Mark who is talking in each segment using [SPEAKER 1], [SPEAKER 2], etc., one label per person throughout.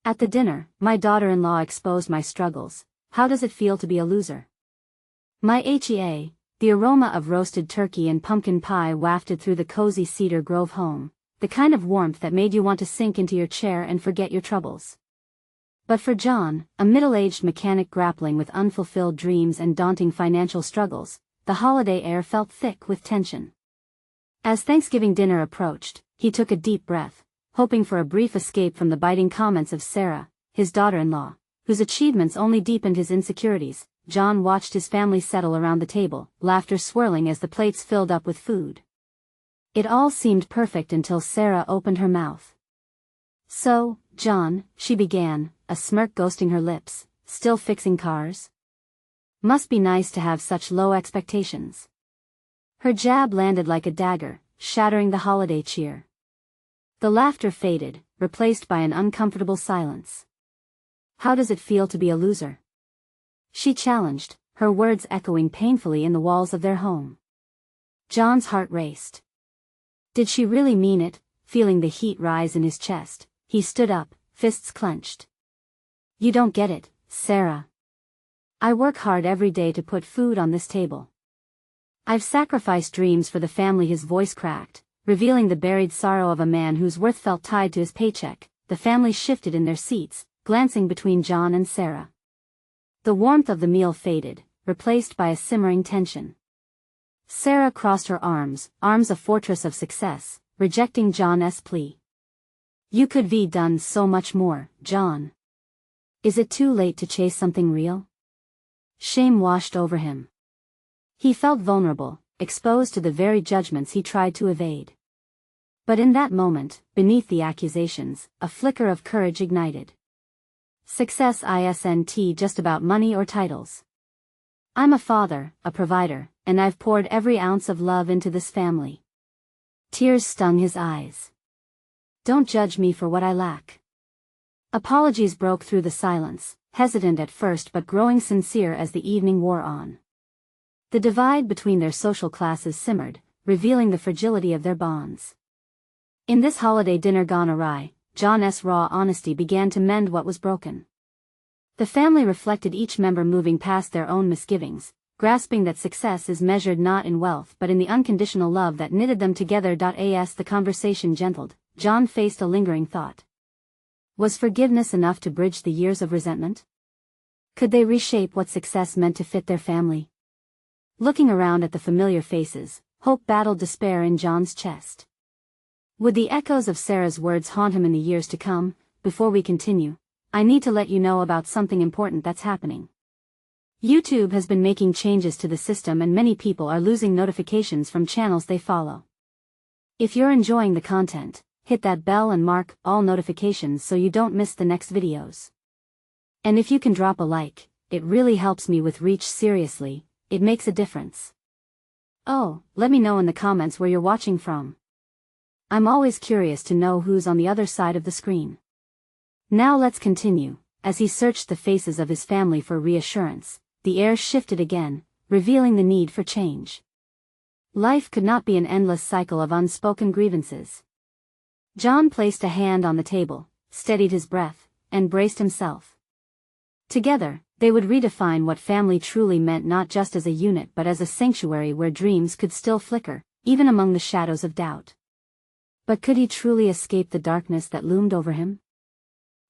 [SPEAKER 1] At the dinner, my daughter-in-law exposed my struggles. How does it feel to be a loser? My HEA, the aroma of roasted turkey and pumpkin pie wafted through the cozy Cedar Grove home, the kind of warmth that made you want to sink into your chair and forget your troubles. But for John, a middle-aged mechanic grappling with unfulfilled dreams and daunting financial struggles, the holiday air felt thick with tension. As Thanksgiving dinner approached, he took a deep breath, hoping for a brief escape from the biting comments of Sarah, his daughter-in-law, whose achievements only deepened his insecurities. John watched his family settle around the table, laughter swirling as the plates filled up with food. It all seemed perfect until Sarah opened her mouth. "So, John," she began, a smirk ghosting her lips, "still fixing cars? Must be nice to have such low expectations." Her jab landed like a dagger, shattering the holiday cheer. The laughter faded, replaced by an uncomfortable silence. "How does it feel to be a loser?" she challenged, her words echoing painfully in the walls of their home. John's heart raced. Did she really mean it? Feeling the heat rise in his chest, he stood up, fists clenched. "You don't get it, Sarah. I work hard every day to put food on this table. I've sacrificed dreams for the family." His voice cracked, revealing the buried sorrow of a man whose worth felt tied to his paycheck. The family shifted in their seats, glancing between John and Sarah. The warmth of the meal faded, replaced by a simmering tension. Sarah crossed her arms a fortress of success, rejecting John's plea. "You could be done so much more, John. Is it too late to chase something real?" Shame washed over him. He felt vulnerable, exposed to the very judgments he tried to evade. But in that moment, beneath the accusations, a flicker of courage ignited. "Success isn't just about money or titles. I'm a father, a provider, and I've poured every ounce of love into this family." Tears stung his eyes. "Don't judge me for what I lack." Apologies broke through the silence, hesitant at first but growing sincere as the evening wore on. The divide between their social classes simmered, revealing the fragility of their bonds. In this holiday dinner gone awry, John's raw honesty began to mend what was broken. The family reflected, each member moving past their own misgivings, grasping that success is measured not in wealth but in the unconditional love that knitted them together. As the conversation gentled, John faced a lingering thought. Was forgiveness enough to bridge the years of resentment? Could they reshape what success meant to fit their family? Looking around at the familiar faces, hope battled despair in John's chest. Would the echoes of Sarah's words haunt him in the years to come? Before we continue, I need to let you know about something important that's happening. YouTube has been making changes to the system and many people are losing notifications from channels they follow. If you're enjoying the content, hit that bell and mark all notifications so you don't miss the next videos. And if you can drop a like, it really helps me with reach. Seriously, it makes a difference. Oh, let me know in the comments where you're watching from. I'm always curious to know who's on the other side of the screen. Now let's continue. As he searched the faces of his family for reassurance, the air shifted again, revealing the need for change. Life could not be an endless cycle of unspoken grievances. John placed a hand on the table, steadied his breath, and braced himself. Together, they would redefine what family truly meant, not just as a unit but as a sanctuary where dreams could still flicker, even among the shadows of doubt. But could he truly escape the darkness that loomed over him?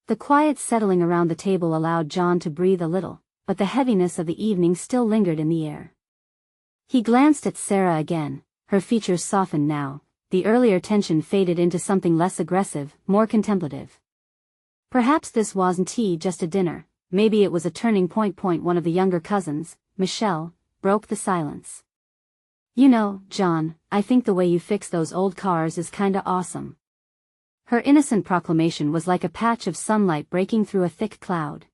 [SPEAKER 1] The quiet settling around the table allowed John to breathe a little, but the heaviness of the evening still lingered in the air. He glanced at Sarah again, her features softened now, the earlier tension faded into something less aggressive, more contemplative. Perhaps this wasn't just a dinner, maybe it was a turning point. One of the younger cousins, Michelle, broke the silence. "You know, John, I think the way you fix those old cars is kinda awesome." Her innocent proclamation was like a patch of sunlight breaking through a thick cloud.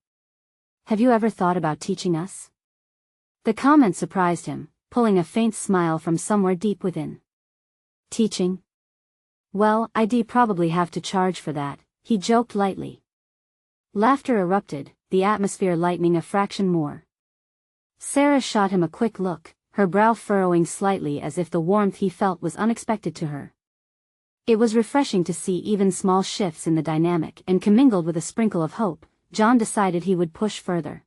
[SPEAKER 1] "Have you ever thought about teaching us?" The comment surprised him, pulling a faint smile from somewhere deep within. "Teaching? Well, I'd probably have to charge for that," he joked lightly. Laughter erupted, the atmosphere lightening a fraction more. Sarah shot him a quick look, her brow furrowing slightly as if the warmth he felt was unexpected to her. It was refreshing to see even small shifts in the dynamic, and commingled with a sprinkle of hope, John decided he would push further.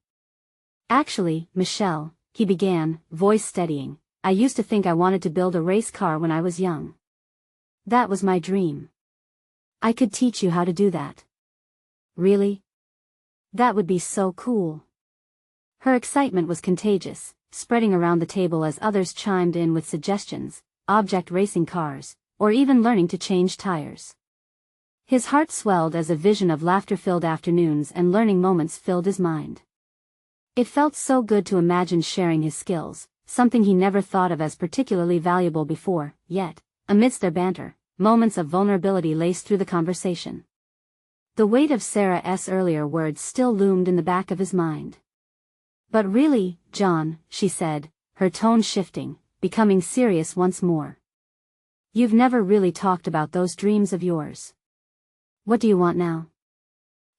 [SPEAKER 1] "Actually, Michelle," he began, voice steadying, "I used to think I wanted to build a race car when I was young. That was my dream. I could teach you how to do that." "Really? That would be so cool." Her excitement was contagious, spreading around the table as others chimed in with suggestions, object racing cars, or even learning to change tires. His heart swelled as a vision of laughter-filled afternoons and learning moments filled his mind. It felt so good to imagine sharing his skills, something he never thought of as particularly valuable before, yet, amidst their banter, moments of vulnerability laced through the conversation. The weight of Sarah's earlier words still loomed in the back of his mind. "But really, John," she said, her tone shifting, becoming serious once more. "You've never really talked about those dreams of yours. What do you want now?"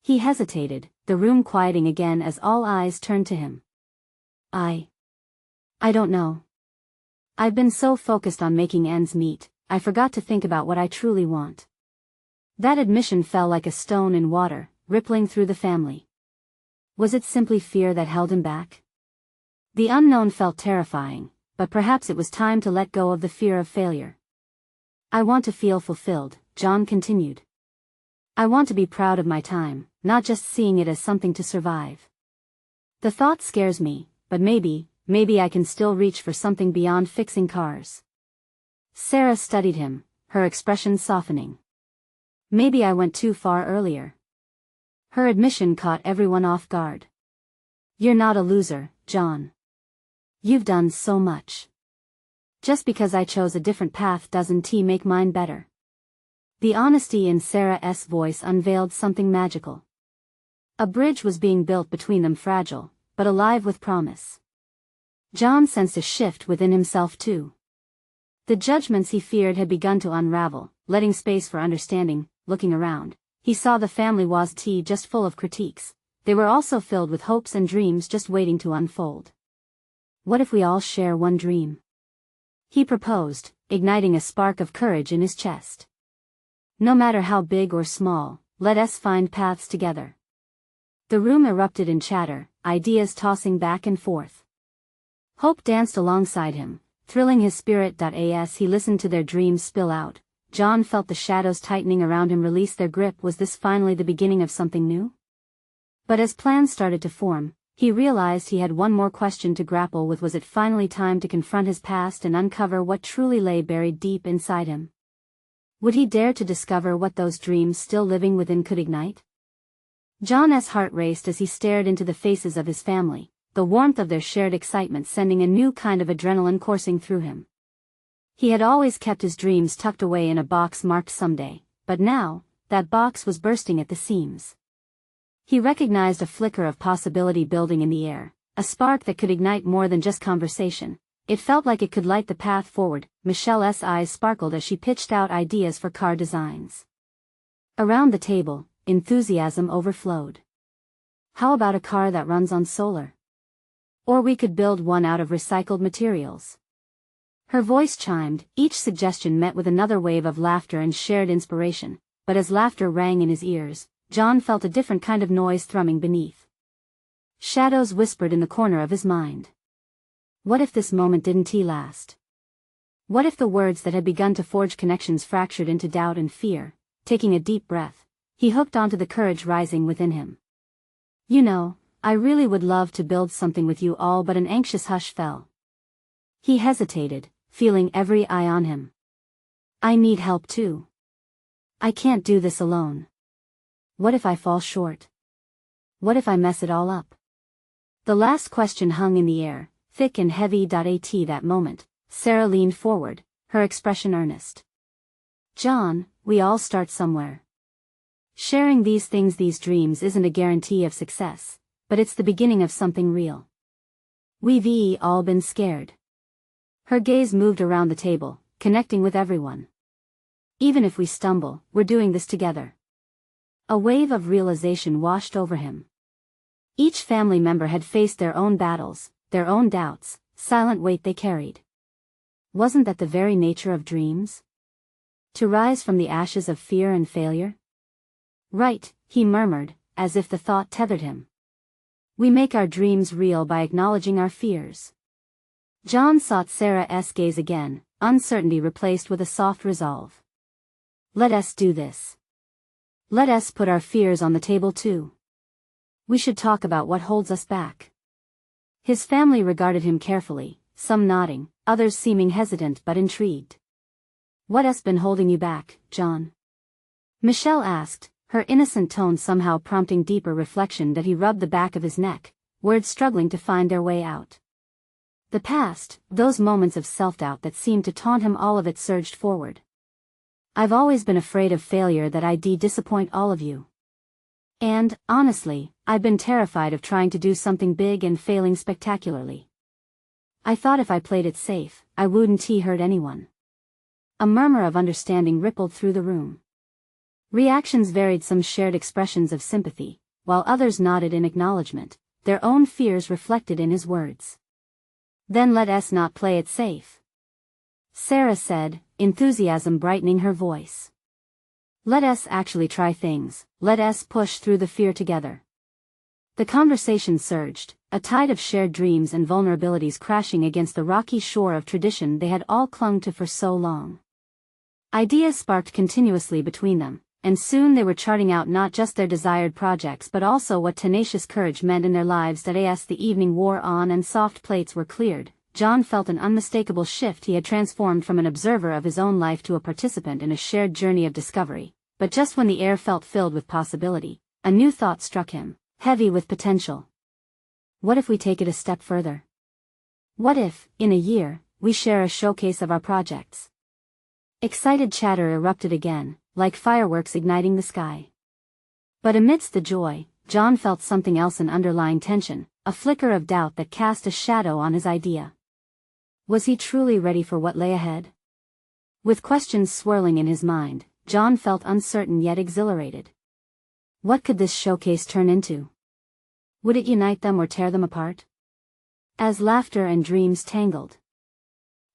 [SPEAKER 1] He hesitated, the room quieting again as all eyes turned to him. I don't know. I've been so focused on making ends meet, I forgot to think about what I truly want." That admission fell like a stone in water, rippling through the family. Was it simply fear that held him back? The unknown felt terrifying, but perhaps it was time to let go of the fear of failure. "I want to feel fulfilled," John continued. "I want to be proud of my time, not just seeing it as something to survive. The thought scares me, but maybe I can still reach for something beyond fixing cars." Sarah studied him, her expression softening. "Maybe I went too far earlier." Her admission caught everyone off guard. "You're not a loser, John. You've done so much. Just because I chose a different path doesn't make mine better." The honesty in Sarah's voice unveiled something magical. A bridge was being built between them, fragile, but alive with promise. John sensed a shift within himself too. The judgments he feared had begun to unravel, letting space for understanding. Looking around, he saw the family wasn't just full of critiques, they were also filled with hopes and dreams just waiting to unfold. "What if we all share one dream?" he proposed, igniting a spark of courage in his chest. "No matter how big or small, let us find paths together." The room erupted in chatter, ideas tossing back and forth. Hope danced alongside him, thrilling his spirit. As he listened to their dreams spill out, John felt the shadows tightening around him release their grip. Was this finally the beginning of something new? But as plans started to form, he realized he had one more question to grapple with. Was it finally time to confront his past and uncover what truly lay buried deep inside him? Would he dare to discover what those dreams still living within could ignite? John's heart raced as he stared into the faces of his family, the warmth of their shared excitement sending a new kind of adrenaline coursing through him. He had always kept his dreams tucked away in a box marked someday, but now, that box was bursting at the seams. He recognized a flicker of possibility building in the air, a spark that could ignite more than just conversation. It felt like it could light the path forward. Michelle's eyes sparkled as she pitched out ideas for car designs. Around the table, enthusiasm overflowed. "How about a car that runs on solar? Or we could build one out of recycled materials." Her voice chimed, each suggestion met with another wave of laughter and shared inspiration, but as laughter rang in his ears, John felt a different kind of noise thrumming beneath. Shadows whispered in the corner of his mind. What if this moment didn't last? What if the words that had begun to forge connections fractured into doubt and fear? Taking a deep breath, he hooked onto the courage rising within him. "You know, I really would love to build something with you all." But an anxious hush fell. He hesitated, feeling every eye on him. "I need help too. I can't do this alone. What if I fall short? What if I mess it all up?" The last question hung in the air, thick and heavy. At that moment, Sarah leaned forward, her expression earnest. "John, we all start somewhere. Sharing these things, these dreams isn't a guarantee of success, but it's the beginning of something real. We've all been scared." Her gaze moved around the table, connecting with everyone. "Even if we stumble, we're doing this together." A wave of realization washed over him. Each family member had faced their own battles, their own doubts, silent weight they carried. Wasn't that the very nature of dreams? To rise from the ashes of fear and failure? Right, he murmured, as if the thought tethered him. We make our dreams real by acknowledging our fears. John sought Sarah's gaze again, uncertainty replaced with a soft resolve. Let us do this. Let us put our fears on the table too. We should talk about what holds us back. His family regarded him carefully, some nodding, others seeming hesitant but intrigued. What has been holding you back, John? Michelle asked, her innocent tone somehow prompting deeper reflection. That he rubbed the back of his neck, words struggling to find their way out. The past, those moments of self-doubt that seemed to taunt him, all of it surged forward. I've always been afraid of failure, that I'd disappoint all of you. And, honestly, I've been terrified of trying to do something big and failing spectacularly. I thought if I played it safe, I wouldn't hurt anyone. A murmur of understanding rippled through the room. Reactions varied, some shared expressions of sympathy, while others nodded in acknowledgement, their own fears reflected in his words. Then let us not play it safe. Sarah said, enthusiasm brightening her voice. Let us actually try things, let us push through the fear together. The conversation surged, a tide of shared dreams and vulnerabilities crashing against the rocky shore of tradition they had all clung to for so long. Ideas sparked continuously between them, and soon they were charting out not just their desired projects but also what tenacious courage meant in their lives. As the evening wore on and soft plates were cleared, John felt an unmistakable shift. He had transformed from an observer of his own life to a participant in a shared journey of discovery. But just when the air felt filled with possibility, a new thought struck him, heavy with potential. What if we take it a step further? What if, in a year, we share a showcase of our projects? Excited chatter erupted again, like fireworks igniting the sky. But amidst the joy, John felt something else, an underlying tension, a flicker of doubt that cast a shadow on his idea. Was he truly ready for what lay ahead? With questions swirling in his mind, John felt uncertain yet exhilarated. What could this showcase turn into? Would it unite them or tear them apart? As laughter and dreams tangled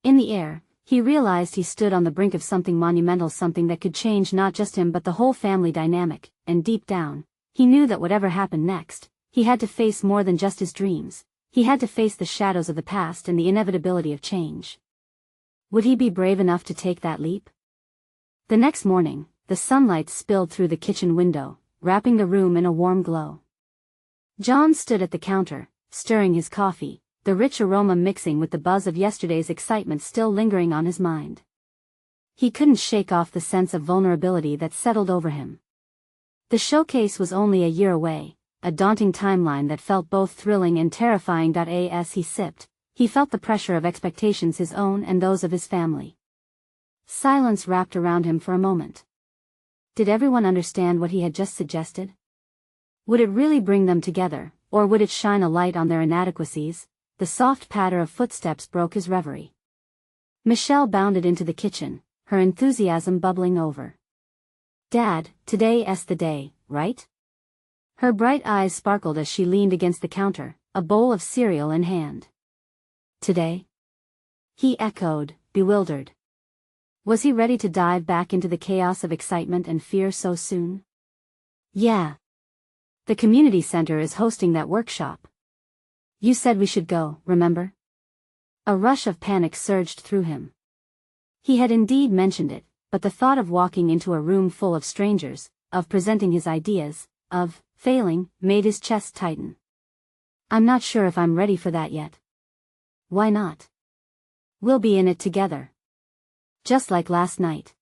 [SPEAKER 1] in the air, he realized he stood on the brink of something monumental, something that could change not just him but the whole family dynamic, and deep down, he knew that whatever happened next, he had to face more than just his dreams. He had to face the shadows of the past and the inevitability of change. Would he be brave enough to take that leap? The next morning, the sunlight spilled through the kitchen window, wrapping the room in a warm glow. John stood at the counter, stirring his coffee, the rich aroma mixing with the buzz of yesterday's excitement still lingering on his mind. He couldn't shake off the sense of vulnerability that settled over him. The showcase was only a year away, a daunting timeline that felt both thrilling and terrifying. As he sipped, he felt the pressure of expectations, his own and those of his family. Silence wrapped around him for a moment. Did everyone understand what he had just suggested? Would it really bring them together, or would it shine a light on their inadequacies? The soft patter of footsteps broke his reverie. Michelle bounded into the kitchen, her enthusiasm bubbling over. Dad, today's the day, right? Her bright eyes sparkled as she leaned against the counter, a bowl of cereal in hand. Today? He echoed, bewildered. Was he ready to dive back into the chaos of excitement and fear so soon? Yeah. The community center is hosting that workshop. You said we should go, remember? A rush of panic surged through him. He had indeed mentioned it, but the thought of walking into a room full of strangers, of presenting his ideas, of failing, made his chest tighten. I'm not sure if I'm ready for that yet. Why not? We'll be in it together. Just like last night.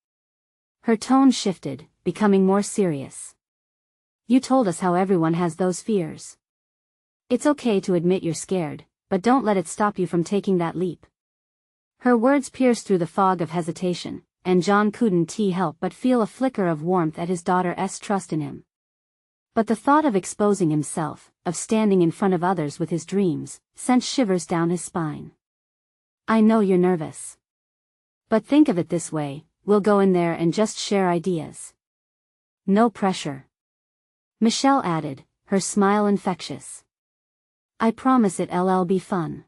[SPEAKER 1] Her tone shifted, becoming more serious. You told us how everyone has those fears. It's okay to admit you're scared, but don't let it stop you from taking that leap. Her words pierced through the fog of hesitation, and John couldn't help but feel a flicker of warmth at his daughter's trust in him. But the thought of exposing himself, of standing in front of others with his dreams, sent shivers down his spine. I know you're nervous. But think of it this way, we'll go in there and just share ideas. No pressure. Michelle added, her smile infectious. I promise it'll be fun.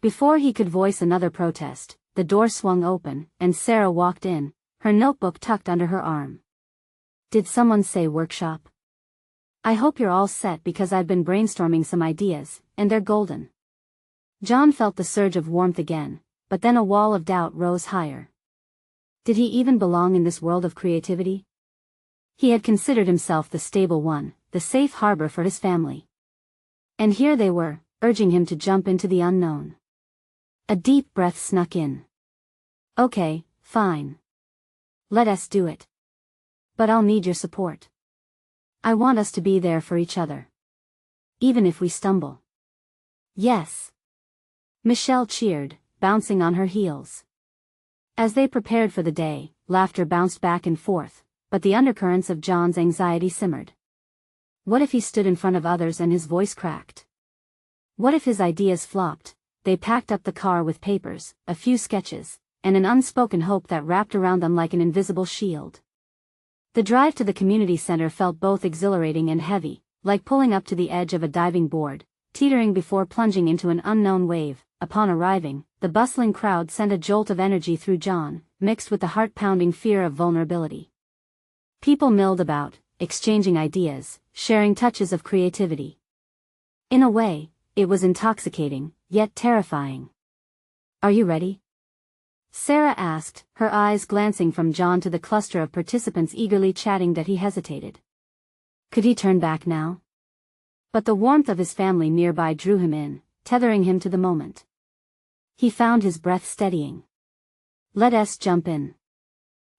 [SPEAKER 1] Before he could voice another protest, the door swung open, and Sarah walked in, her notebook tucked under her arm. Did someone say workshop? I hope you're all set because I've been brainstorming some ideas, and they're golden. John felt the surge of warmth again, but then a wall of doubt rose higher. Did he even belong in this world of creativity? He had considered himself the stable one, the safe harbor for his family. And here they were, urging him to jump into the unknown. A deep breath snuck in. Okay, fine. Let us do it. But I'll need your support. I want us to be there for each other. Even if we stumble. Yes. Michelle cheered, bouncing on her heels. As they prepared for the day, laughter bounced back and forth, but the undercurrents of John's anxiety simmered. What if he stood in front of others and his voice cracked? What if his ideas flopped? They packed up the car with papers, a few sketches, and an unspoken hope that wrapped around them like an invisible shield. The drive to the community center felt both exhilarating and heavy, like pulling up to the edge of a diving board, teetering before plunging into an unknown wave. Upon arriving, the bustling crowd sent a jolt of energy through John, mixed with the heart-pounding fear of vulnerability. People milled about, exchanging ideas, sharing touches of creativity. In a way, it was intoxicating, yet terrifying. Are you ready? Sarah asked, her eyes glancing from John to the cluster of participants eagerly chatting that he hesitated. Could he turn back now? But the warmth of his family nearby drew him in, tethering him to the moment. He found his breath steadying. Let us jump in.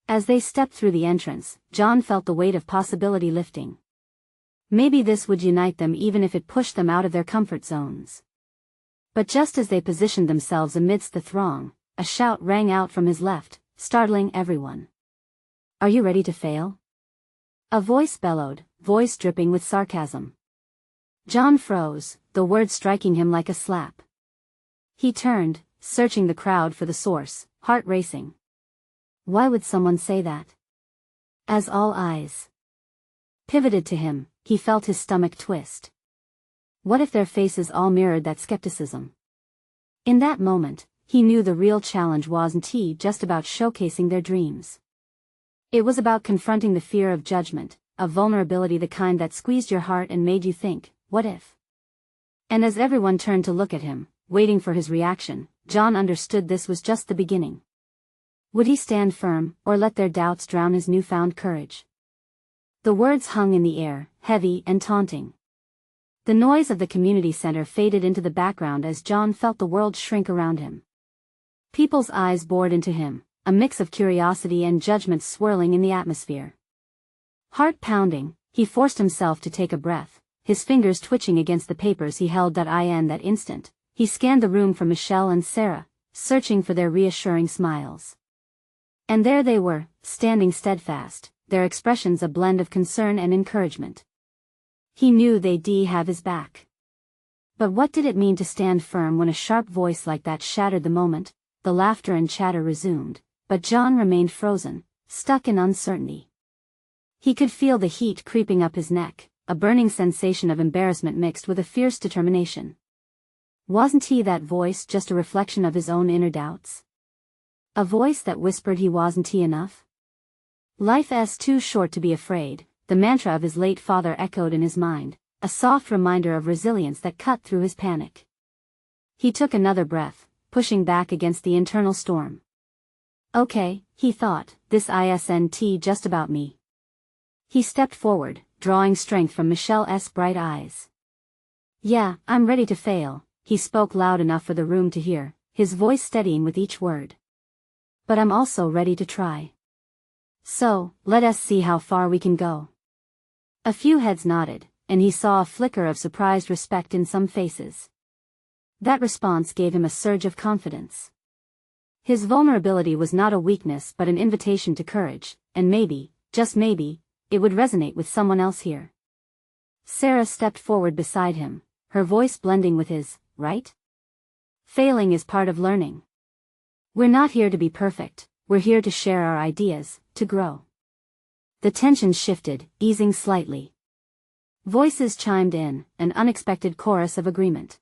[SPEAKER 1] As they stepped through the entrance, John felt the weight of possibility lifting. Maybe this would unite them even if it pushed them out of their comfort zones. But just as they positioned themselves amidst the throng, a shout rang out from his left, startling everyone. Are you ready to fail? A voice bellowed, voice dripping with sarcasm. John froze, the words striking him like a slap. He turned, searching the crowd for the source, heart racing. Why would someone say that? As all eyes pivoted to him, he felt his stomach twist. What if their faces all mirrored that skepticism? In that moment, he knew the real challenge wasn't just about showcasing their dreams. It was about confronting the fear of judgment, of vulnerability, the kind that squeezed your heart and made you think, what if? And as everyone turned to look at him, waiting for his reaction, John understood this was just the beginning. Would he stand firm, or let their doubts drown his newfound courage? The words hung in the air, heavy and taunting. The noise of the community center faded into the background as John felt the world shrink around him. People's eyes bored into him, a mix of curiosity and judgment swirling in the atmosphere. Heart pounding, he forced himself to take a breath, his fingers twitching against the papers he held. That instant, he scanned the room for Michelle and Sarah, searching for their reassuring smiles. And there they were, standing steadfast, their expressions a blend of concern and encouragement. He knew they'd have his back. But what did it mean to stand firm when a sharp voice like that shattered the moment? The laughter and chatter resumed, but John remained frozen, stuck in uncertainty. He could feel the heat creeping up his neck, a burning sensation of embarrassment mixed with a fierce determination. Wasn't that voice just a reflection of his own inner doubts? A voice that whispered he wasn't enough? Life's too short to be afraid, the mantra of his late father echoed in his mind, a soft reminder of resilience that cut through his panic. He took another breath, pushing back against the internal storm. Okay, he thought, this isn't just about me. He stepped forward, drawing strength from Michelle's bright eyes. Yeah, I'm ready to fail, he spoke loud enough for the room to hear, his voice steadying with each word. But I'm also ready to try. So, let us see how far we can go. A few heads nodded, and he saw a flicker of surprised respect in some faces. That response gave him a surge of confidence. His vulnerability was not a weakness but an invitation to courage, and maybe, just maybe, it would resonate with someone else here. Sarah stepped forward beside him, her voice blending with his, right? Failing is part of learning. We're not here to be perfect, we're here to share our ideas, to grow. The tension shifted, easing slightly. Voices chimed in, an unexpected chorus of agreement.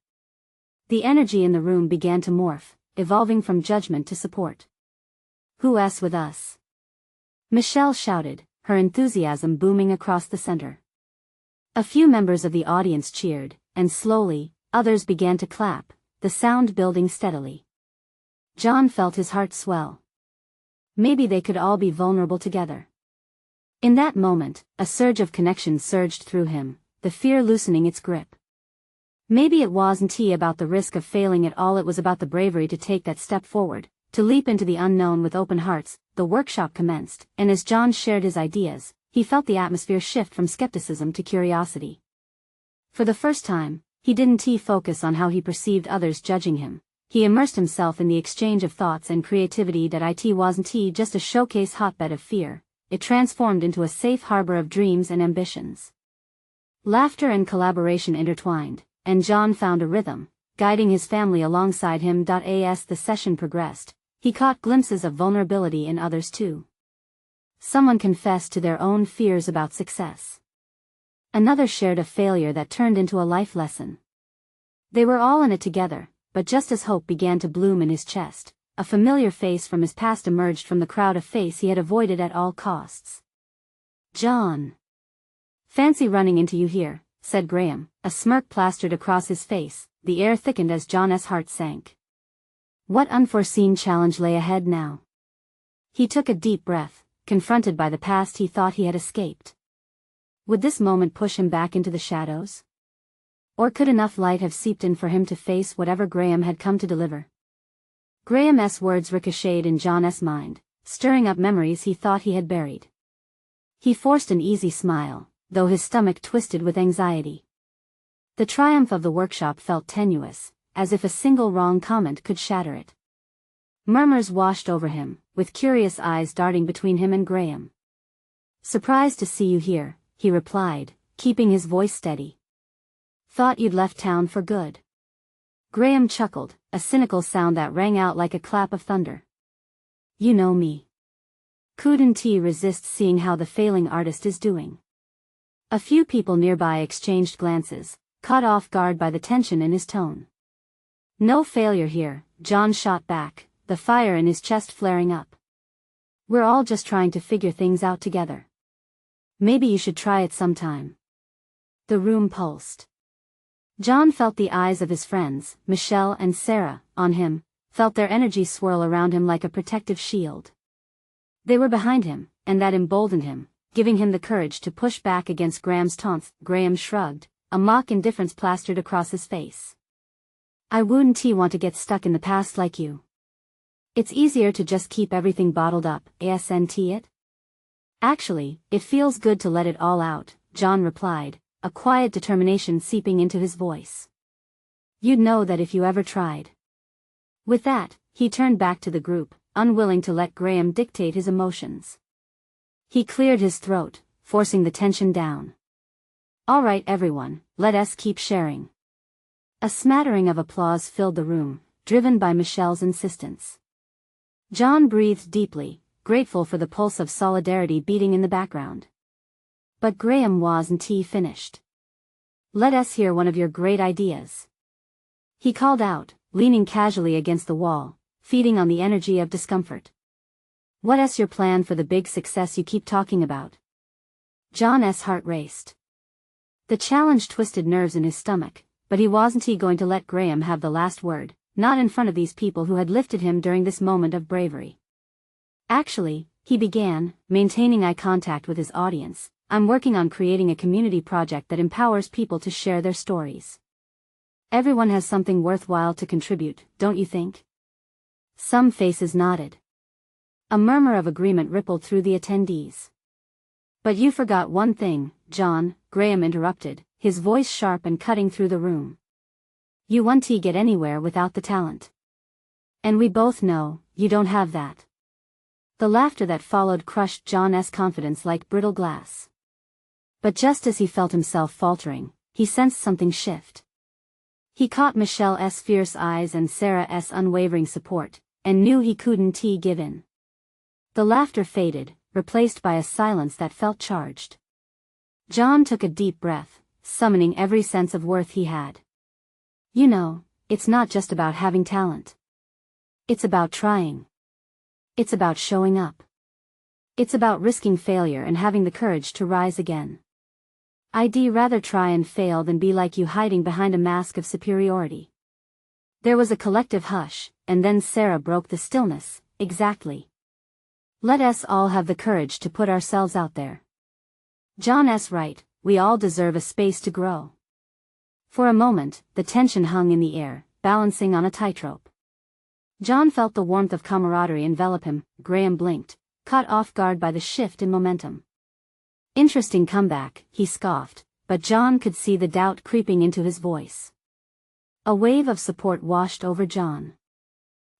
[SPEAKER 1] The energy in the room began to morph, evolving from judgment to support. Who's with us? Michelle shouted, her enthusiasm booming across the center. A few members of the audience cheered, and slowly, others began to clap, the sound building steadily. John felt his heart swell. Maybe they could all be vulnerable together. In that moment, a surge of connection surged through him, the fear loosening its grip. Maybe it wasn't about the risk of failing at all, it was about the bravery to take that step forward, to leap into the unknown with open hearts. The workshop commenced, and as John shared his ideas, he felt the atmosphere shift from skepticism to curiosity. For the first time, he didn't focus on how he perceived others judging him. He immersed himself in the exchange of thoughts and creativity. That it wasn't just a showcase hotbed of fear, it transformed into a safe harbor of dreams and ambitions. Laughter and collaboration intertwined, and John found a rhythm, guiding his family alongside him. As the session progressed, he caught glimpses of vulnerability in others too. Someone confessed to their own fears about success. Another shared a failure that turned into a life lesson. They were all in it together, but just as hope began to bloom in his chest, a familiar face from his past emerged from the crowd, a face he had avoided at all costs. "John. Fancy running into you here," said Graham, a smirk plastered across his face. The air thickened as John's heart sank. What unforeseen challenge lay ahead now? He took a deep breath, confronted by the past he thought he had escaped. Would this moment push him back into the shadows? Or could enough light have seeped in for him to face whatever Graham had come to deliver? Graham's words ricocheted in John's mind, stirring up memories he thought he had buried. He forced an easy smile, though his stomach twisted with anxiety. The triumph of the workshop felt tenuous, as if a single wrong comment could shatter it. Murmurs washed over him, with curious eyes darting between him and Graham. "Surprised to see you here," he replied, keeping his voice steady. "Thought you'd left town for good." Graham chuckled, a cynical sound that rang out like a clap of thunder. "You know me. Couldn't resist seeing how the failing artist is doing." A few people nearby exchanged glances, caught off guard by the tension in his tone. "No failure here," John shot back, the fire in his chest flaring up. "We're all just trying to figure things out together. Maybe you should try it sometime." The room pulsed. John felt the eyes of his friends, Michelle and Sarah, on him, felt their energy swirl around him like a protective shield. They were behind him, and that emboldened him, giving him the courage to push back against Graham's taunts. Graham shrugged, a mock indifference plastered across his face. "I wouldn't want to get stuck in the past like you. It's easier to just keep everything bottled up, isn't it?" "Actually, it feels good to let it all out," John replied, a quiet determination seeping into his voice. "You'd know that if you ever tried." With that, he turned back to the group, unwilling to let Graham dictate his emotions. He cleared his throat, forcing the tension down. "All right everyone, let us keep sharing." A smattering of applause filled the room, driven by Michelle's insistence. John breathed deeply, grateful for the pulse of solidarity beating in the background. But Graham wasn't finished. "Let us hear one of your great ideas," he called out, leaning casually against the wall, feeding on the energy of discomfort. "What's your plan for the big success you keep talking about?" John's heart raced. The challenge twisted nerves in his stomach, but he wasn't going to let Graham have the last word, not in front of these people who had lifted him during this moment of bravery. "Actually," he began, maintaining eye contact with his audience, "I'm working on creating a community project that empowers people to share their stories. Everyone has something worthwhile to contribute, don't you think?" Some faces nodded. A murmur of agreement rippled through the attendees. "But you forgot one thing, John," Graham interrupted, his voice sharp and cutting through the room. "You won't get anywhere without the talent. And we both know, you don't have that." The laughter that followed crushed John's confidence like brittle glass. But just as he felt himself faltering, he sensed something shift. He caught Michelle's fierce eyes and Sarah's unwavering support, and knew he couldn't give in. The laughter faded, replaced by a silence that felt charged. John took a deep breath, summoning every sense of worth he had. "You know, it's not just about having talent. It's about trying. It's about showing up. It's about risking failure and having the courage to rise again. I'd rather try and fail than be like you hiding behind a mask of superiority. There was a collective hush, and then Sarah broke the stillness. Exactly. Let us all have the courage to put ourselves out there. John's right, we all deserve a space to grow. For a moment, the tension hung in the air, balancing on a tightrope. John felt the warmth of camaraderie envelop him. Graham blinked, caught off guard by the shift in momentum. Interesting comeback, he scoffed, but John could see the doubt creeping into his voice. A wave of support washed over John.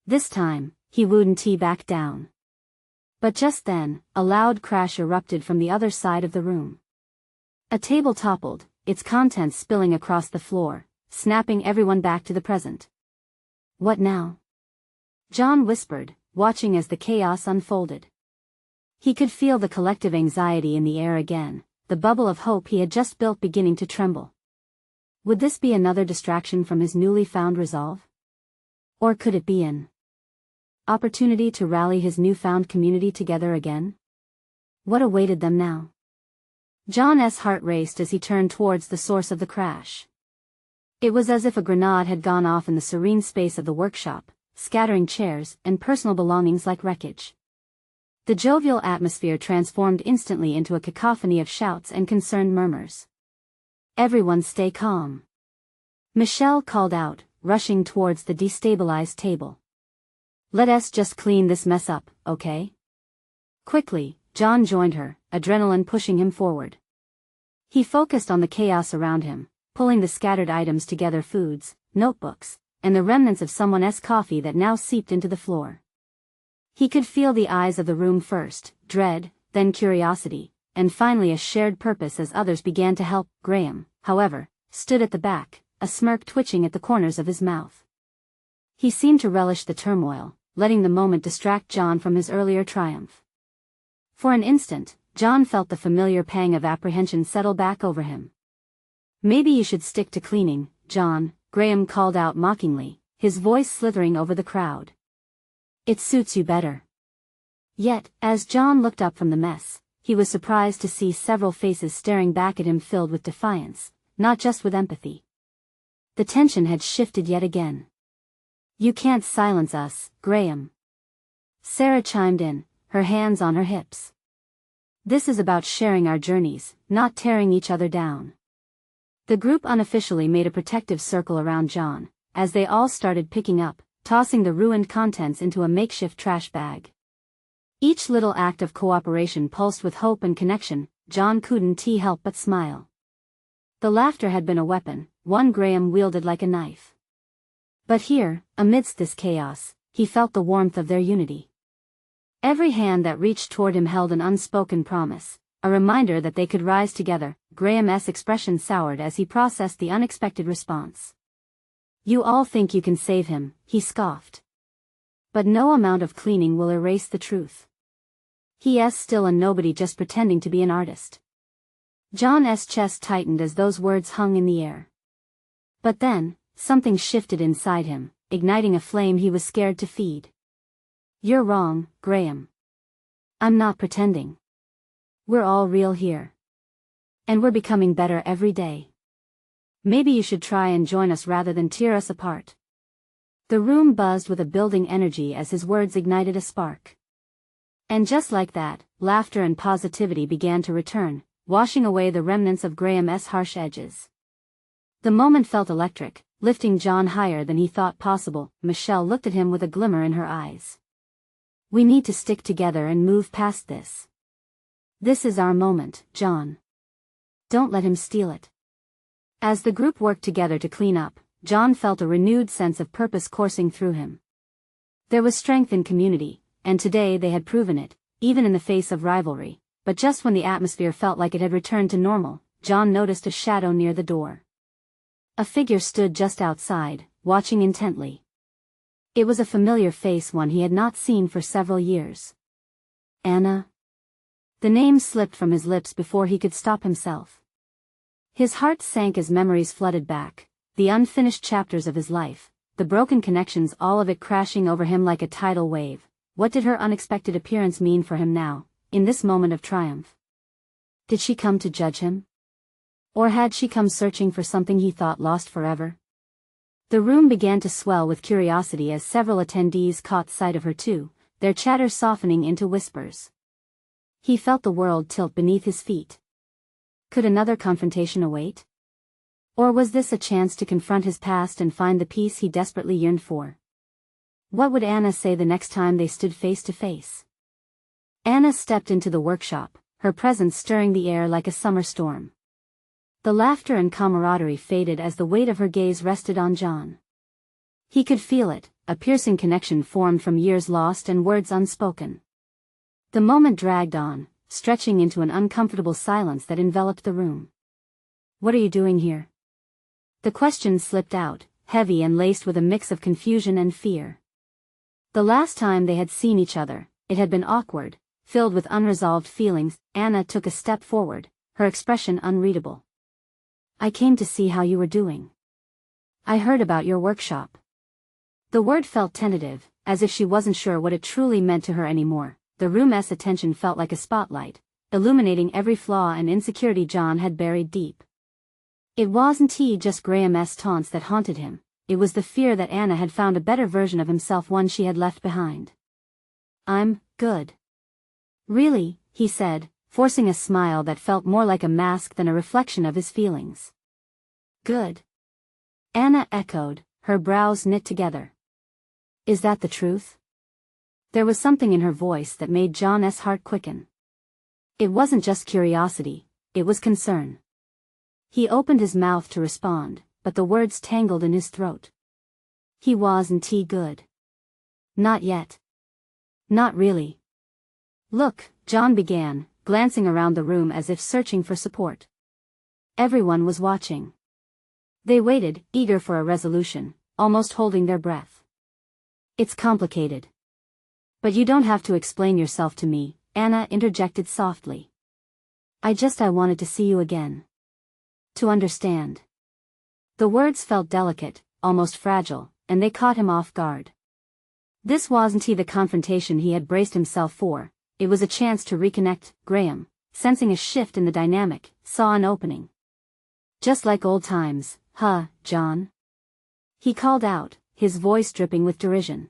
[SPEAKER 1] This time, he wouldn't back down. But just then, a loud crash erupted from the other side of the room. A table toppled, its contents spilling across the floor, snapping everyone back to the present. What now? John whispered, watching as the chaos unfolded. He could feel the collective anxiety in the air again, the bubble of hope he had just built beginning to tremble. Would this be another distraction from his newly found resolve? Or could it be an opportunity to rally his newfound community together again? What awaited them now? John's heart raced as he turned towards the source of the crash. It was as if a grenade had gone off in the serene space of the workshop, scattering chairs and personal belongings like wreckage. The jovial atmosphere transformed instantly into a cacophony of shouts and concerned murmurs. Everyone stay calm. Michelle called out, rushing towards the destabilized table. Let us just clean this mess up, okay? Quickly, John joined her, adrenaline pushing him forward. He focused on the chaos around him, pulling the scattered items together, foods, notebooks, and the remnants of someone's coffee that now seeped into the floor. He could feel the eyes of the room first, dread, then curiosity, and finally a shared purpose as others began to help. Graham, however, stood at the back, a smirk twitching at the corners of his mouth. He seemed to relish the turmoil, letting the moment distract John from his earlier triumph. For an instant, John felt the familiar pang of apprehension settle back over him. Maybe you should stick to cleaning, John, Graham called out mockingly, his voice slithering over the crowd. It suits you better. Yet, as John looked up from the mess, he was surprised to see several faces staring back at him filled with defiance, not just with empathy. The tension had shifted yet again. You can't silence us, Graham. Sarah chimed in, her hands on her hips. This is about sharing our journeys, not tearing each other down. The group unofficially made a protective circle around John, as they all started picking up, tossing the ruined contents into a makeshift trash bag. Each little act of cooperation pulsed with hope and connection. John couldn't help but smile. The laughter had been a weapon, one Graham wielded like a knife. But here, amidst this chaos, he felt the warmth of their unity. Every hand that reached toward him held an unspoken promise, a reminder that they could rise together. Graham's expression soured as he processed the unexpected response. You all think you can save him, he scoffed. But no amount of cleaning will erase the truth. He's still a nobody just pretending to be an artist. John's chest tightened as those words hung in the air. But then, something shifted inside him, igniting a flame he was scared to feed. You're wrong, Graham. I'm not pretending. We're all real here. And we're becoming better every day. Maybe you should try and join us rather than tear us apart. The room buzzed with a building energy as his words ignited a spark. And just like that, laughter and positivity began to return, washing away the remnants of Graham's harsh edges. The moment felt electric, lifting John higher than he thought possible. Michelle looked at him with a glimmer in her eyes. We need to stick together and move past this. This is our moment, John. Don't let him steal it. As the group worked together to clean up, John felt a renewed sense of purpose coursing through him. There was strength in community, and today they had proven it, even in the face of rivalry. But just when the atmosphere felt like it had returned to normal, John noticed a shadow near the door. A figure stood just outside, watching intently. It was a familiar face, one he had not seen for several years. Anna? The name slipped from his lips before he could stop himself. His heart sank as memories flooded back, the unfinished chapters of his life, the broken connections, all of it crashing over him like a tidal wave. What did her unexpected appearance mean for him now? in this moment of triumph? Did she come to judge him? Or had she come searching for something he thought lost forever? The room began to swell with curiosity as several attendees caught sight of her too, their chatter softening into whispers. He felt the world tilt beneath his feet. Could another confrontation await? Or was this a chance to confront his past and find the peace he desperately yearned for? What would Anna say the next time they stood face to face? Anna stepped into the workshop, her presence stirring the air like a summer storm. The laughter and camaraderie faded as the weight of her gaze rested on John. He could feel it, a piercing connection formed from years lost and words unspoken. The moment dragged on, stretching into an uncomfortable silence that enveloped the room. "What are you doing here?" The question slipped out, heavy and laced with a mix of confusion and fear. The last time they had seen each other, it had been awkward, filled with unresolved feelings. Anna took a step forward, her expression unreadable. "I came to see how you were doing. I heard about your workshop." The word felt tentative, as if she wasn't sure what it truly meant to her anymore. The room's attention felt like a spotlight, illuminating every flaw and insecurity John had buried deep. It wasn't just Graham's taunts that haunted him, it was the fear that Anna had found a better version of himself, one she had left behind. "I'm good." "Really?" he said, forcing a smile that felt more like a mask than a reflection of his feelings. "Good?" Anna echoed, her brows knit together. "Is that the truth?" There was something in her voice that made John's heart quicken. It wasn't just curiosity, it was concern. He opened his mouth to respond, but the words tangled in his throat. He wasn't good. Not yet. Not really. "Look," John began, glancing around the room as if searching for support. Everyone was watching. They waited, eager for a resolution, almost holding their breath. "It's complicated. But you don't have to explain yourself to me," Anna interjected softly. I wanted to see you again. To understand." The words felt delicate, almost fragile, and they caught him off guard. This wasn't the confrontation he had braced himself for, it was a chance to reconnect. Graham, sensing a shift in the dynamic, saw an opening. "Just like old times, huh, John?" he called out, his voice dripping with derision.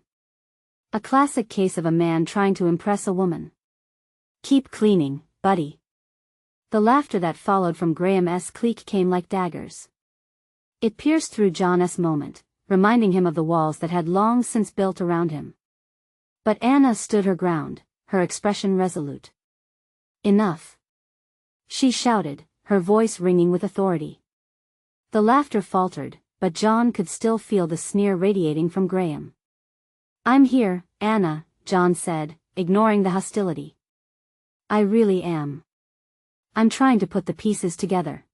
[SPEAKER 1] A classic case of a man trying to impress a woman. "Keep cleaning, buddy." The laughter that followed from Graham's clique came like daggers. It pierced through John's moment, reminding him of the walls that had long since built around him. But Anna stood her ground, her expression resolute. "Enough!" she shouted, her voice ringing with authority. The laughter faltered, but John could still feel the sneer radiating from Graham. "I'm here, Anna," John said, ignoring the hostility. "I really am. I'm trying to put the pieces together.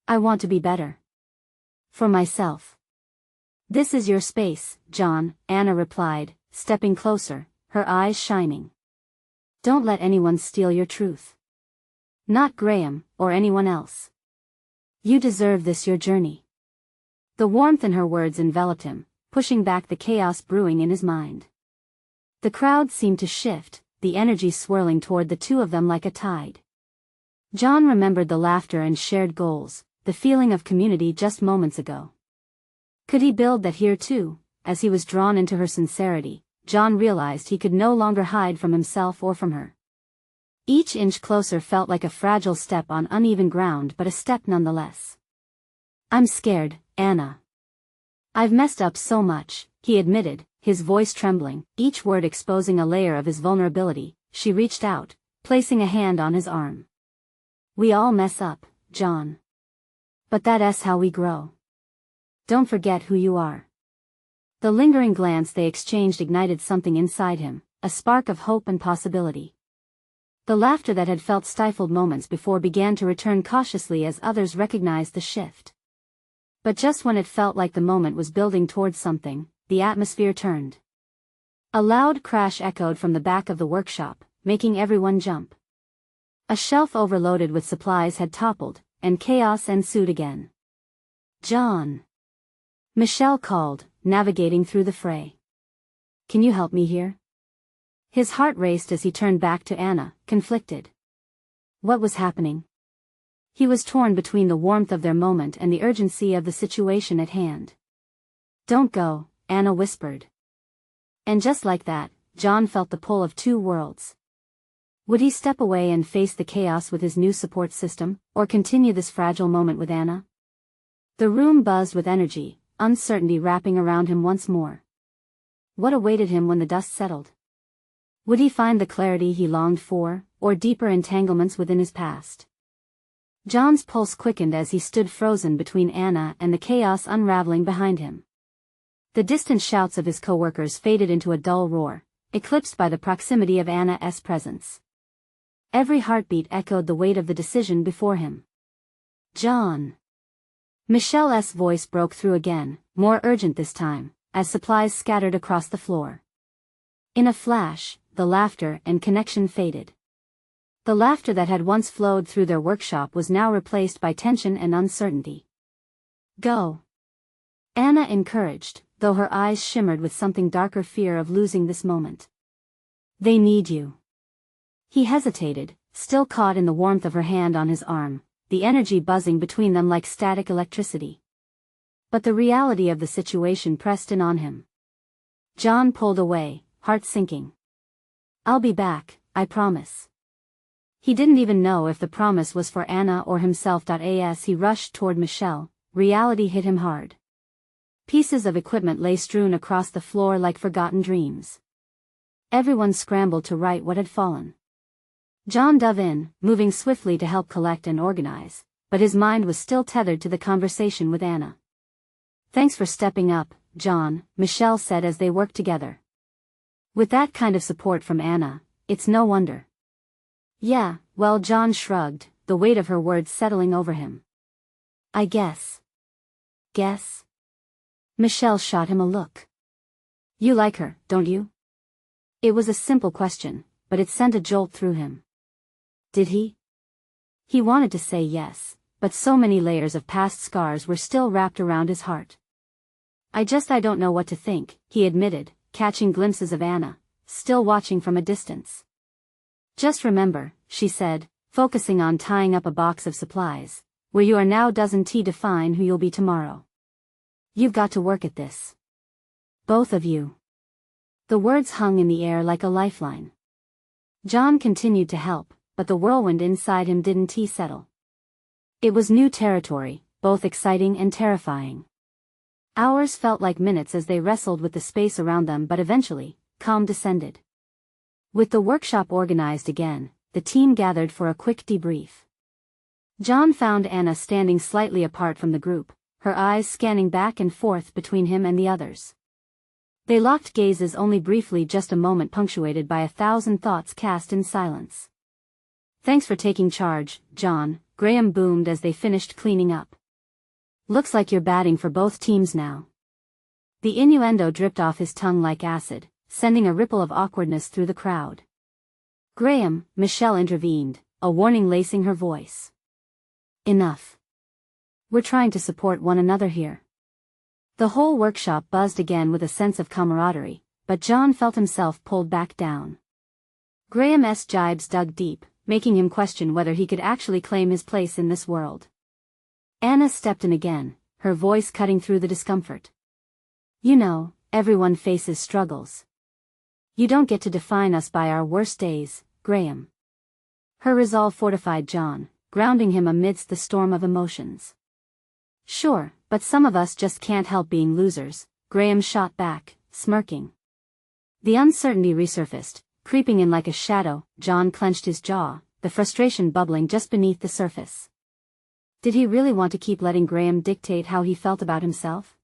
[SPEAKER 1] I want to be better. For myself." "This is your space, John," Anna replied, stepping closer, her eyes shining. "Don't let anyone steal your truth. Not Graham, or anyone else. You deserve this, your journey." The warmth in her words enveloped him, pushing back the chaos brewing in his mind. The crowd seemed to shift, the energy swirling toward the two of them like a tide. John remembered the laughter and shared goals, the feeling of community just moments ago. Could he build that here too? As he was drawn into her sincerity, John realized he could no longer hide from himself or from her. Each inch closer felt like a fragile step on uneven ground, but a step nonetheless. "I'm scared, Anna. I've messed up so much," he admitted, his voice trembling, each word exposing a layer of his vulnerability. She reached out, placing a hand on his arm. "We all mess up, John. But that's how we grow. Don't forget who you are." The lingering glance they exchanged ignited something inside him, a spark of hope and possibility. The laughter that had felt stifled moments before began to return cautiously as others recognized the shift. But just when it felt like the moment was building towards something, the atmosphere turned. A loud crash echoed from the back of the workshop, making everyone jump. A shelf overloaded with supplies had toppled, and chaos ensued again. "John!" Michelle called, navigating through the fray. "Can you help me here?" His heart raced as he turned back to Anna, conflicted. What was happening? He was torn between the warmth of their moment and the urgency of the situation at hand. Don't go, Anna whispered. And just like that, John felt the pull of two worlds. Would he step away and face the chaos with his new support system, or continue this fragile moment with Anna? The room buzzed with energy, uncertainty wrapping around him once more. What awaited him when the dust settled? Would he find the clarity he longed for, or deeper entanglements within his past? John's pulse quickened as he stood frozen between Anna and the chaos unraveling behind him. The distant shouts of his co-workers faded into a dull roar, eclipsed by the proximity of Anna's presence. Every heartbeat echoed the weight of the decision before him. John. Michelle's voice broke through again, more urgent this time, as supplies scattered across the floor. In a flash, the laughter and connection faded. The laughter that had once flowed through their workshop was now replaced by tension and uncertainty. Go. Anna encouraged, though her eyes shimmered with something darker fear of losing this moment. They need you. He hesitated, still caught in the warmth of her hand on his arm, the energy buzzing between them like static electricity. But the reality of the situation pressed in on him. John pulled away, heart sinking. I'll be back, I promise. He didn't even know if the promise was for Anna or himself. As he rushed toward Michelle, reality hit him hard. Pieces of equipment lay strewn across the floor like forgotten dreams. Everyone scrambled to right what had fallen. John dove in, moving swiftly to help collect and organize, but his mind was still tethered to the conversation with Anna. Thanks for stepping up, John, Michelle said as they worked together. With that kind of support from Anna, it's no wonder. Yeah, well, John shrugged, the weight of her words settling over him. I guess. Guess? Michelle shot him a look. You like her, don't you? It was a simple question, but it sent a jolt through him. Did he? He wanted to say yes, but so many layers of past scars were still wrapped around his heart. I don't know what to think, he admitted, catching glimpses of Anna, still watching from a distance. Just remember, she said, focusing on tying up a box of supplies, where you are now doesn't define who you'll be tomorrow. You've got to work at this. Both of you. The words hung in the air like a lifeline. John continued to help, but the whirlwind inside him didn't settle. It was new territory, both exciting and terrifying. Hours felt like minutes as they wrestled with the space around them, but eventually, calm descended. With the workshop organized again, the team gathered for a quick debrief. John found Anna standing slightly apart from the group, her eyes scanning back and forth between him and the others. They locked gazes only briefly, just a moment punctuated by 1,000 thoughts cast in silence. Thanks for taking charge, John, Graham boomed as they finished cleaning up. Looks like you're batting for both teams now. The innuendo dripped off his tongue like acid, sending a ripple of awkwardness through the crowd. Graham, Michelle intervened, a warning lacing her voice. Enough. We're trying to support one another here. The whole workshop buzzed again with a sense of camaraderie, but John felt himself pulled back down. Graham's jibes dug deep, making him question whether he could actually claim his place in this world. Anna stepped in again, her voice cutting through the discomfort. You know, everyone faces struggles. You don't get to define us by our worst days, Graham. Her resolve fortified John, grounding him amidst the storm of emotions. Sure, but some of us just can't help being losers, Graham shot back, smirking. The uncertainty resurfaced, creeping in like a shadow. John clenched his jaw, the frustration bubbling just beneath the surface. Did he really want to keep letting Graham dictate how he felt about himself?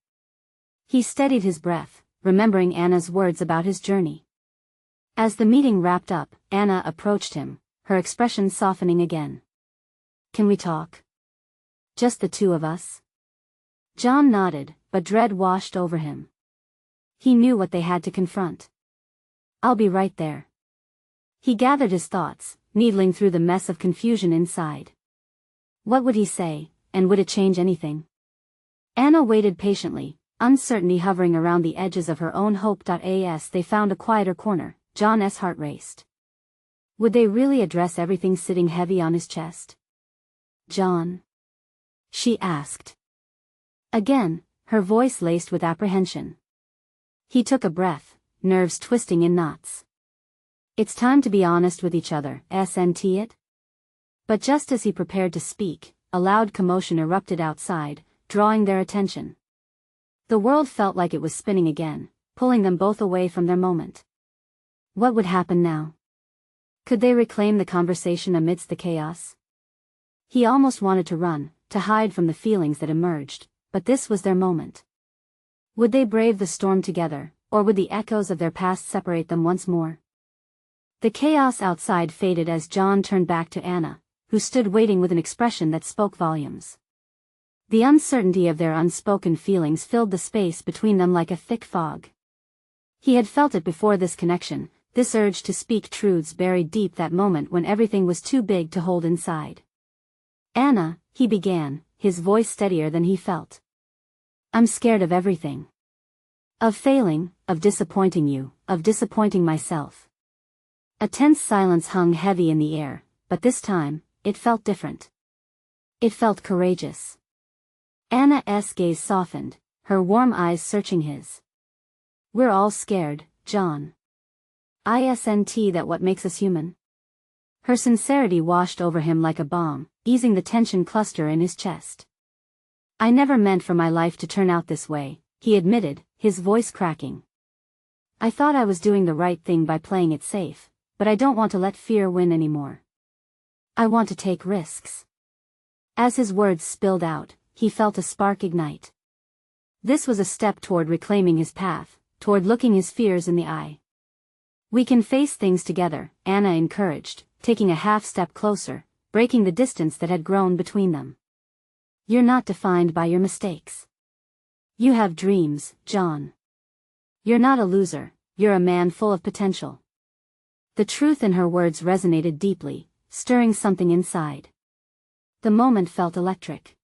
[SPEAKER 1] He steadied his breath, remembering Anna's words about his journey. As the meeting wrapped up, Anna approached him, her expression softening again. Can we talk? Just the two of us? John nodded, but dread washed over him. He knew what they had to confront. I'll be right there. He gathered his thoughts, needling through the mess of confusion inside. What would he say, and would it change anything? Anna waited patiently, uncertainty hovering around the edges of her own hope. As they found a quieter corner, John's heart raced. Would they really address everything sitting heavy on his chest? John? She asked. Again, her voice laced with apprehension. He took a breath, nerves twisting in knots. It's time to be honest with each other, isn't it? But just as he prepared to speak, a loud commotion erupted outside, drawing their attention. The world felt like it was spinning again, pulling them both away from their moment. What would happen now? Could they reclaim the conversation amidst the chaos? He almost wanted to run, to hide from the feelings that emerged, but this was their moment. Would they brave the storm together, or would the echoes of their past separate them once more? The chaos outside faded as John turned back to Anna, who stood waiting with an expression that spoke volumes. The uncertainty of their unspoken feelings filled the space between them like a thick fog. He had felt it before this connection, this urge to speak truths buried deep that moment when everything was too big to hold inside. Anna, he began, his voice steadier than he felt. I'm scared of everything. Of failing, of disappointing you, of disappointing myself. A tense silence hung heavy in the air, but this time, it felt different. It felt courageous. Anna's gaze softened, her warm eyes searching his. We're all scared, John. Isn't that what makes us human? Her sincerity washed over him like a balm, easing the tension cluster in his chest. I never meant for my life to turn out this way, he admitted, his voice cracking. I thought I was doing the right thing by playing it safe, but I don't want to let fear win anymore. I want to take risks. As his words spilled out, he felt a spark ignite. This was a step toward reclaiming his path, toward looking his fears in the eye. We can face things together, Anna encouraged, taking a half step closer, breaking the distance that had grown between them. You're not defined by your mistakes. You have dreams, John. You're not a loser, you're a man full of potential. The truth in her words resonated deeply, stirring something inside. The moment felt electric.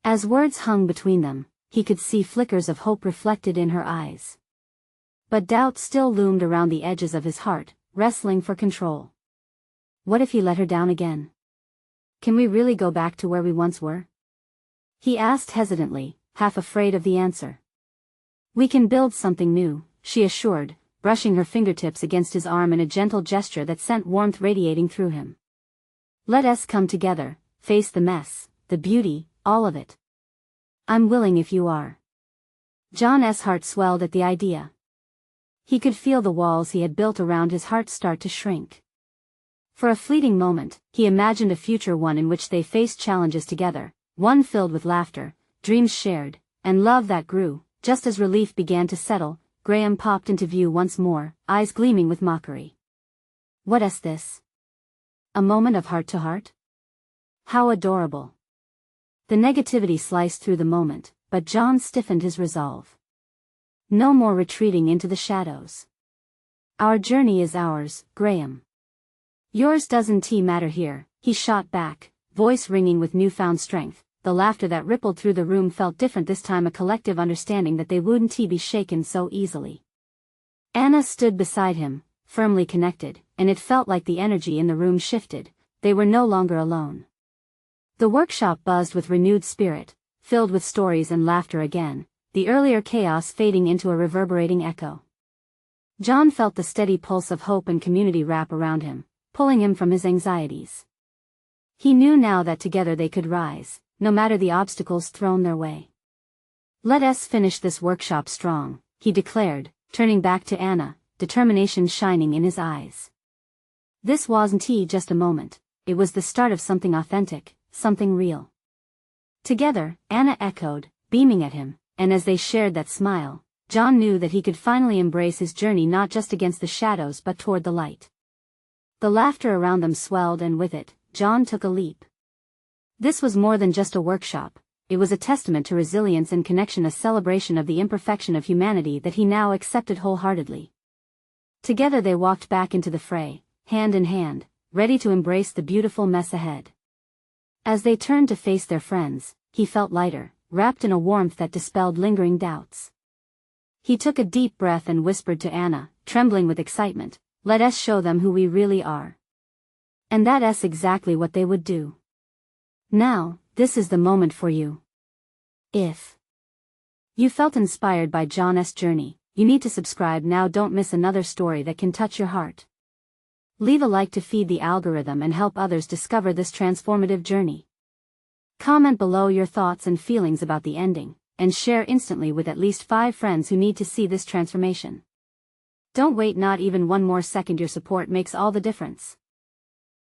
[SPEAKER 1] As words hung between them, he could see flickers of hope reflected in her eyes. But doubt still loomed around the edges of his heart, wrestling for control. What if he let her down again? Can we really go back to where we once were? He asked hesitantly, half afraid of the answer. We can build something new, she assured, brushing her fingertips against his arm in a gentle gesture that sent warmth radiating through him. Let us come together, face the mess, the beauty, all of it. I'm willing if you are. John's heart swelled at the idea. He could feel the walls he had built around his heart start to shrink. For a fleeting moment, he imagined a future one in which they faced challenges together, one filled with laughter, dreams shared, and love that grew. Just as relief began to settle, Graham popped into view once more, eyes gleaming with mockery. What is this? A moment of heart-to-heart? How adorable. The negativity sliced through the moment, but John stiffened his resolve. No more retreating into the shadows. Our journey is ours, Graham. Yours doesn't matter here, he shot back, voice ringing with newfound strength. The laughter that rippled through the room felt different this time, a collective understanding that they wouldn't be shaken so easily. Anna stood beside him, firmly connected, and it felt like the energy in the room shifted. They were no longer alone. The workshop buzzed with renewed spirit, filled with stories and laughter again, the earlier chaos fading into a reverberating echo. John felt the steady pulse of hope and community wrap around him, pulling him from his anxieties. He knew now that together they could rise, no matter the obstacles thrown their way. Let us finish this workshop strong, he declared, turning back to Anna, determination shining in his eyes. This wasn't just a moment, it was the start of something authentic, something real. Together, Anna echoed, beaming at him, and as they shared that smile, John knew that he could finally embrace his journey not just against the shadows but toward the light. The laughter around them swelled, and with it, John took a leap. This was more than just a workshop, it was a testament to resilience and connection, a celebration of the imperfection of humanity that he now accepted wholeheartedly. Together they walked back into the fray, hand in hand, ready to embrace the beautiful mess ahead. As they turned to face their friends, he felt lighter, wrapped in a warmth that dispelled lingering doubts. He took a deep breath and whispered to Anna, trembling with excitement, "Let us show them who we really are." And that's exactly what they would do. Now, this is the moment for you. If you felt inspired by John's journey, you need to subscribe now. Don't miss another story that can touch your heart. Leave a like to feed the algorithm and help others discover this transformative journey. Comment below your thoughts and feelings about the ending, and share instantly with at least 5 friends who need to see this transformation. Don't wait not even one more second. Your support makes all the difference.